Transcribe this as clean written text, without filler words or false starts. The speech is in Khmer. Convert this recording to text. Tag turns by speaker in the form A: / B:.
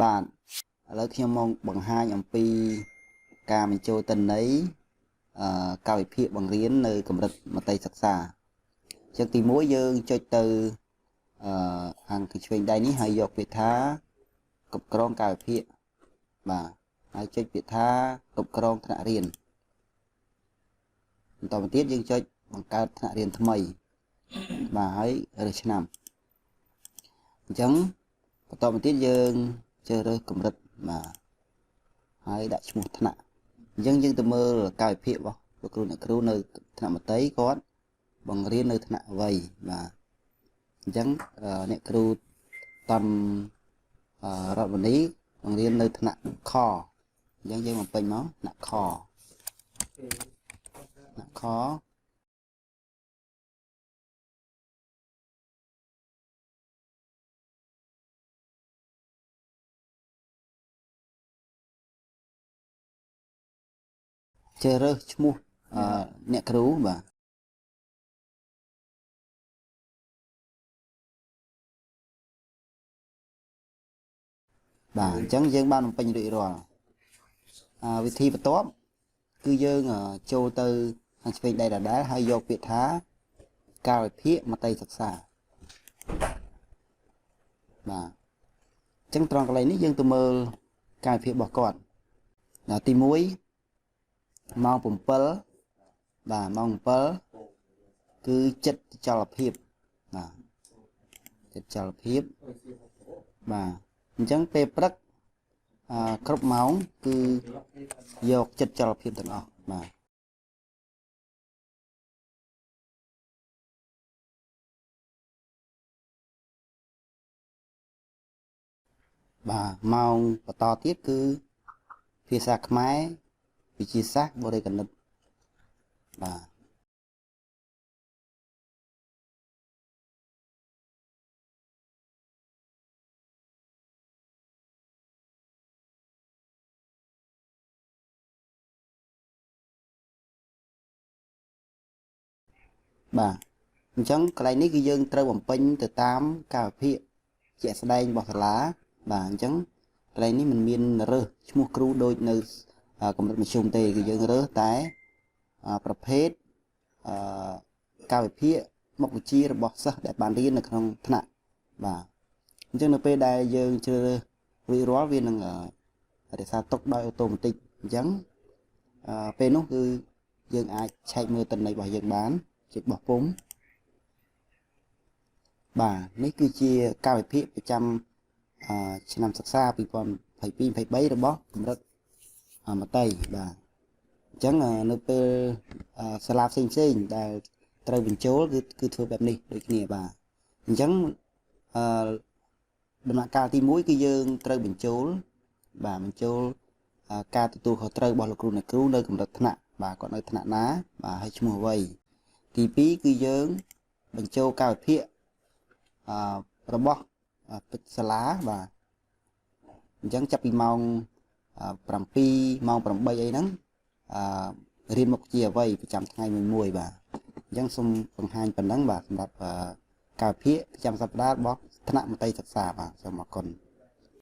A: បាទឥឡូវខ្ញុំមកបង្ហាញអំពីការបញ្ចូលទិន្នន័យកាលវិភាគបង្រៀននៅកម្រិតមត្តេយ្យសិក្សាចឹងទី1យើងចុចទៅខាងឆ្វេងដៃនេះហើយយកពាក្យថាគ្រប់គ្រងកាលវិភាគបាទហើយចុចពាក្យថាគ្រប់គ្រងថ្នាក់រៀនបន្តមកទៀតយើងចុចបង្កើតថ្នាក់រៀនថ្មីបាទហើយរើសឆ្នាំអញ្ចឹងបន្តមកទៀតយើងជ្រើសរើសកម្រិតបាទហើយដាក់ឈ្មោះថ្នាក់អញ្ចឹងយើងទៅមើលកាលវិភាគរបស់លោកគ្រូអ្នកគ្រូនៅថ្នាក់មត្តេយ្យគាត់បង្រៀននៅថ្នាក់អ្វីបាទអញ្ចឹងអ្នកគ្រូតំរដ្ឋមនីបង្រៀននៅថ្នាក់ខអញ្ចឹងយើងបំពេញមកថ្នាក់ខជ្រើសរើសឈ្មោះអ្នកគ្រូបាទបាទអញ្ចឹងយើងបានបំពេញរួចរាល់វិធីបន្ទាប់គឺយើងចូលទៅខាងឆ្វេងដៃដដែលហើយយកពាក្យថាកាលវិភាគមត្តេយ្យសិក្សាបាទអញ្ចឹងត្រង់កន្លែងនេះយើងទៅមើលកាលវិភាគរបស់គាត់ទី1ម៉ោង7បាទម៉ោង7គឺចិត្តចលភាពបាទចិត្តចលភាពបាទអញ្ចឹងពេលព្រឹកគ្រប់ម៉ោងគឺយកចិត្តចលភាពទាំងអស់បាទម៉ោងបន្តទៀតគឺភាសាខ្មែរវិទ្យាសាស្ត្របរិយាកាសបាទបាទអញ្ចឹងកន្លែងនេះគឺយើងត្រូវបំពេញទៅតាមកាលវិភាគជាក់ស្ដែងរបស់សាលាបាទអញ្ចឹងកន្លែងនេះមិនមានរើសឈ្មោះគ្រូដូចនៅកម្រិតមធ្យមទេគឺយើងរើសតែប្រភេទកាលវិភាគមុខវិជ្ជារបស់សិស្សដែលបានរៀននៅក្នុងថ្នាក់បាទអញ្ចឹងនៅពេលដែលយើងជ្រើសរើសរួចរាល់វានឹងរក្សាទុកដោយអូតូម៉ាទិកអញ្ចឹងពេលនោះគឺយើងអាចឆែកមើលទិន្នន័យរបស់យើងបានជាបោះពុម្ពបាទនេះគឺជាកាលវិភាគប្រចាំឆ្នាំសិក្សា2022-23របស់កម្រិតមត្តេយ្យបាទអញ្ចឹងនៅពេលសាលាផ្សេងដែលត្រូវបញ្ចូលគឺធ្វើបែបនេះដូចគ្នាបាទអញ្ចឹងដំណាក់កាលទី1គឺយើងត្រូវបញ្ចូលការទទួលខុសត្រូវរបស់លោកគ្រូអ្នកគ្រូនៅកម្រិតថ្នាក់បាទគាត់នៅថ្នាក់ណាបាទហើយឈ្មោះអ្វីទី2គឺយើងបញ្ចូលកាលវិភាគរបស់សាលាបាទអញ្ចឹងចាប់ពីម៉ោង7ម៉ោង8អីហ្នឹងរៀនមុខជាអ្វីប្រចាំថ្ងៃមួយបាទអញ្ចឹងសូមបង្ហាញប៉ុណ្ណឹងបាទសម្រាប់កាលវិភាគប្រចាំសប្តាហ៍របស់ថ្នាក់មត្តេយ្យសិក្សាបាទសូមអរគុណ